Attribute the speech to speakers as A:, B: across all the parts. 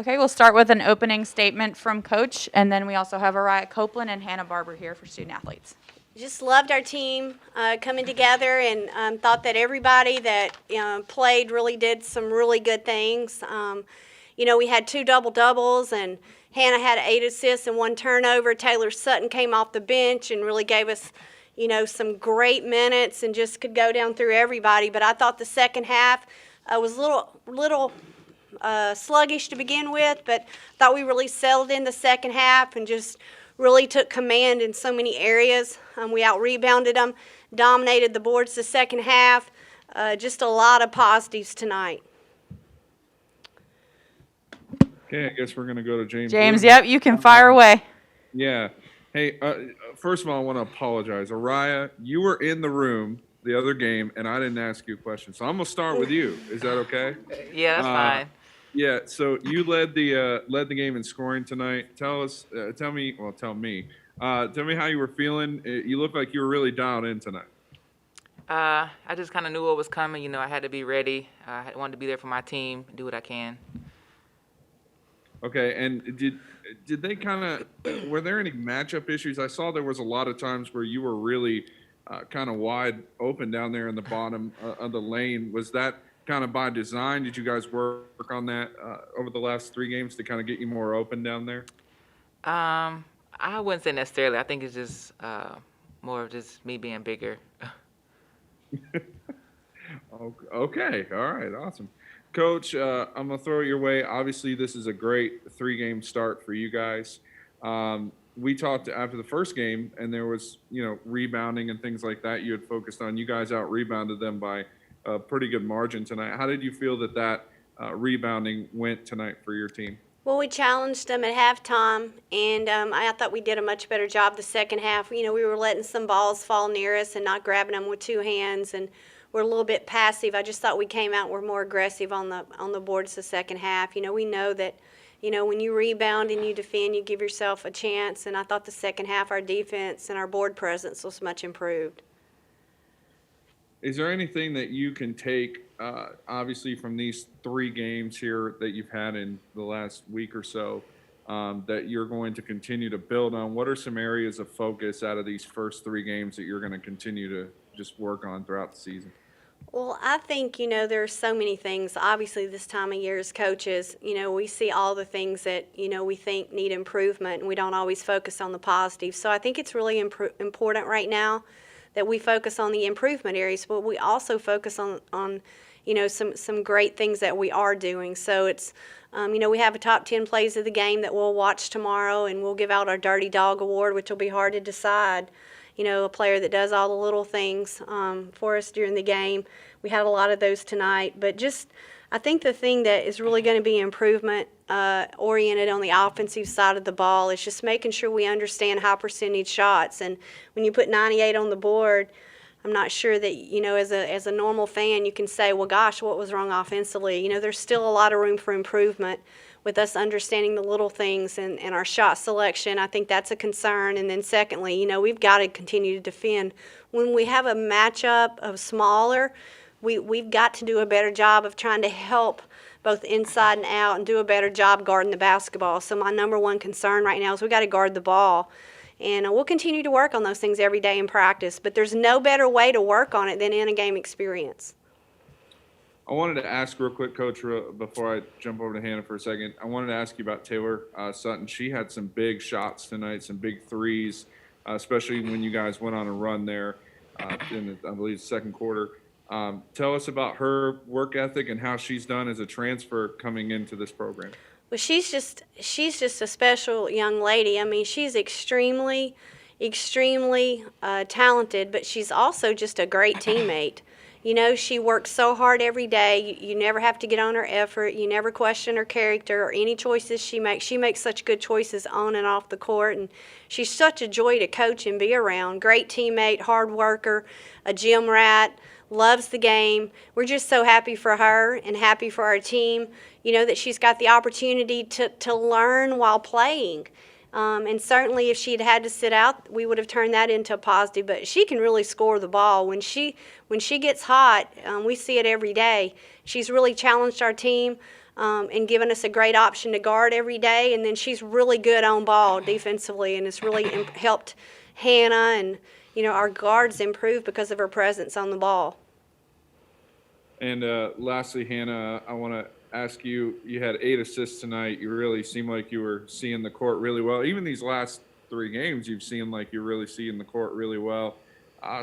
A: Okay, we'll start with an opening statement from Coach, and then we also have Araya Copeland and Hannah Barber here for student athletes.
B: Just loved our team coming together, and thought that everybody that played really did some really good things. We had 2 double-doubles, and Hannah had 8 assists and 1 turnover. Taylor Sutton came off the bench and really gave us, some great minutes and just could go down through everybody. But I thought the second half was a little sluggish to begin with, but thought we really settled in the second half and just really took command in so many areas. We out-rebounded them, dominated the boards the second half. Just a lot of positives tonight.
C: Okay, I guess we're going to go to James.
A: James, yep, you can fire away.
C: Yeah. Hey, first of all, I want to apologize. Araya, you were in the room the other game, and I didn't ask you a question. So I'm going to start with you. Is that okay?
D: Yeah, that's fine.
C: Yeah, so you led the game in scoring tonight. Tell me how you were feeling. You looked like you were really dialed in tonight.
D: I just kind of knew what was coming. I had to be ready. I wanted to be there for my team, do what I can.
C: Okay, and did they kind of, were there any matchup issues? I saw there was a lot of times where you were really kind of wide open down there in the bottom of the lane. Was that kind of by design? Did you guys work on that over the last 3 games to kind of get you more open down there?
D: I wouldn't say necessarily. I think it's just more of just me being bigger.
C: Okay, all right, awesome. Coach, I'm going to throw it your way. Obviously, this is a great 3-game start for you guys. We talked after the first game, and there was, rebounding and things like that you had focused on. You guys out-rebounded them by a pretty good margin tonight. How did you feel that rebounding went tonight for your team?
B: Well, we challenged them at halftime, and I thought we did a much better job the second half. We were letting some balls fall near us and not grabbing them with 2 hands, and we're a little bit passive. I just thought we came out and were more aggressive on the boards the second half. We know that, when you rebound and you defend, you give yourself a chance, and I thought the second half our defense and our board presence was much improved.
C: Is there anything that you can take, obviously, from these 3 games here that you've had in the last week or so that you're going to continue to build on? What are some areas of focus out of these first 3 games that you're going to continue to just work on throughout the season?
B: Well, I think, there are so many things. Obviously, this time of year as coaches, we see all the things that, we think need improvement, and we don't always focus on the positives. So I think it's really important right now that we focus on the improvement areas, but we also focus on some great things that we are doing. So it's, we have a top 10 plays of the game that we'll watch tomorrow, and we'll give out our Dirty Dog Award, which will be hard to decide. A player that does all the little things for us during the game. We had a lot of those tonight, but just I think the thing that is really going to be improvement oriented on the offensive side of the ball is just making sure we understand high percentage shots. And when you put 98 on the board, I'm not sure that, as a normal fan, you can say, well, gosh, what was wrong offensively? There's still a lot of room for improvement with us understanding the little things and our shot selection. I think that's a concern. And then secondly, we've got to continue to defend. When we have a matchup of smaller, we've got to do a better job of trying to help both inside and out and do a better job guarding the basketball. So my number one concern right now is we've got to guard the ball. And we'll continue to work on those things every day in practice. But there's no better way to work on it than in a game experience.
C: I wanted to ask real quick, Coach, before I jump over to Hannah for a second. I wanted to ask you about Taylor Sutton. She had some big shots tonight, some big threes, especially when you guys went on a run there in, I believe, the second quarter. Tell us about her work ethic and how she's done as a transfer coming into this program.
B: Well, she's just a special young lady. I mean, she's extremely talented, but she's also just a great teammate. She works so hard every day. You never have to get on her effort. You never question her character or any choices she makes. She makes such good choices on and off the court, and she's such a joy to coach and be around. Great teammate, hard worker, a gym rat, loves the game. We're just so happy for her and happy for our team, that she's got the opportunity to learn while playing. And certainly if she'd had to sit out, we would have turned that into a positive. But she can really score the ball. When she gets hot, we see it every day. She's really challenged our team. and giving us a great option to guard every day. And then she's really good on ball defensively, and it's really helped Hannah and, our guards improve because of her presence on the ball.
C: And lastly, Hannah, I want to ask you, you had 8 assists tonight. You really seemed like you were seeing the court really well. Even these last 3 games, you've seen like you're really seeing the court really well.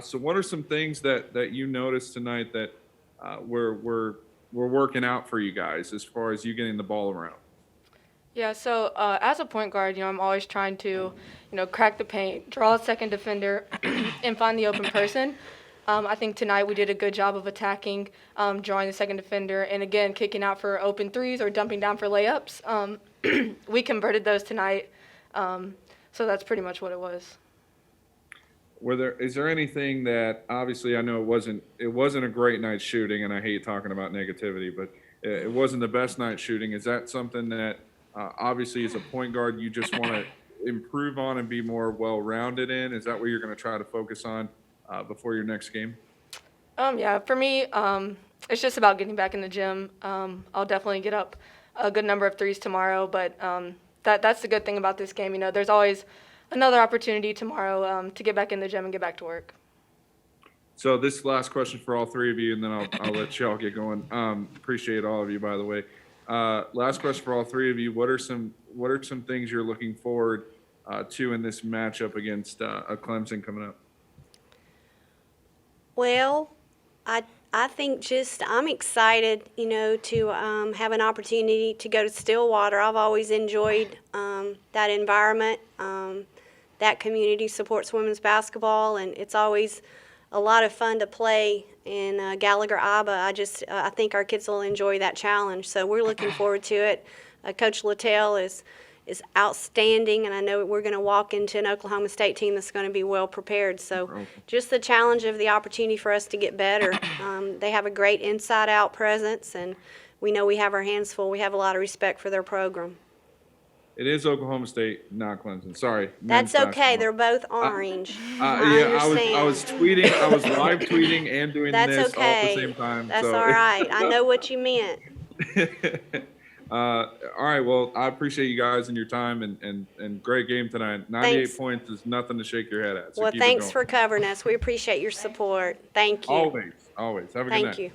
C: So what are some things that you noticed tonight that were working out for you guys as far as you getting the ball around?
E: Yeah, so as a point guard, I'm always trying to, crack the paint, draw a second defender, and find the open person. I think tonight we did a good job of attacking, drawing the second defender, and again, kicking out for open threes or dumping down for layups. We converted those tonight, so that's pretty much what it was.
C: Is there anything that, obviously I know it wasn't a great night shooting, and I hate talking about negativity, but it wasn't the best night shooting. Is that something that obviously as a point guard you just want to improve on and be more well-rounded in? Is that what you're going to try to focus on before your next game?
E: Yeah, for me, it's just about getting back in the gym. I'll definitely get up a good number of threes tomorrow, but that's the good thing about this game. There's always another opportunity tomorrow to get back in the gym and get back to work.
C: So this last question for all 3 of you, and then I'll let y'all get going. Appreciate all of you, by the way. Last question for all 3 of you. What are some things you're looking forward to in this matchup against Clemson coming up?
B: Well, I think I'm excited, to have an opportunity to go to Stillwater. I've always enjoyed that environment. That community supports women's basketball, and it's always a lot of fun to play in Gallagher-Iba. I think our kids will enjoy that challenge, so we're looking forward to it. Coach Littell is outstanding, and I know we're going to walk into an Oklahoma State team that's going to be well prepared. So just the challenge of the opportunity for us to get better. They have a great inside-out presence, and we know we have our hands full. We have a lot of respect for their program.
C: It is Oklahoma State, not Clemson. Sorry.
B: That's okay. They're both orange.
C: I was tweeting. I was live tweeting and doing
B: That's
C: this
B: okay.
C: all at the same time.
B: That's
C: so.
B: all right. I know what you meant.
C: All right. Well, I appreciate you guys and your time and great game tonight. 98
B: Thanks.
C: points is nothing to shake your head at. So
B: Well,
C: keep it
B: thanks
C: going.
B: for covering us. We appreciate your support. Thank you.
C: Always. Have a good night.
B: Thank you.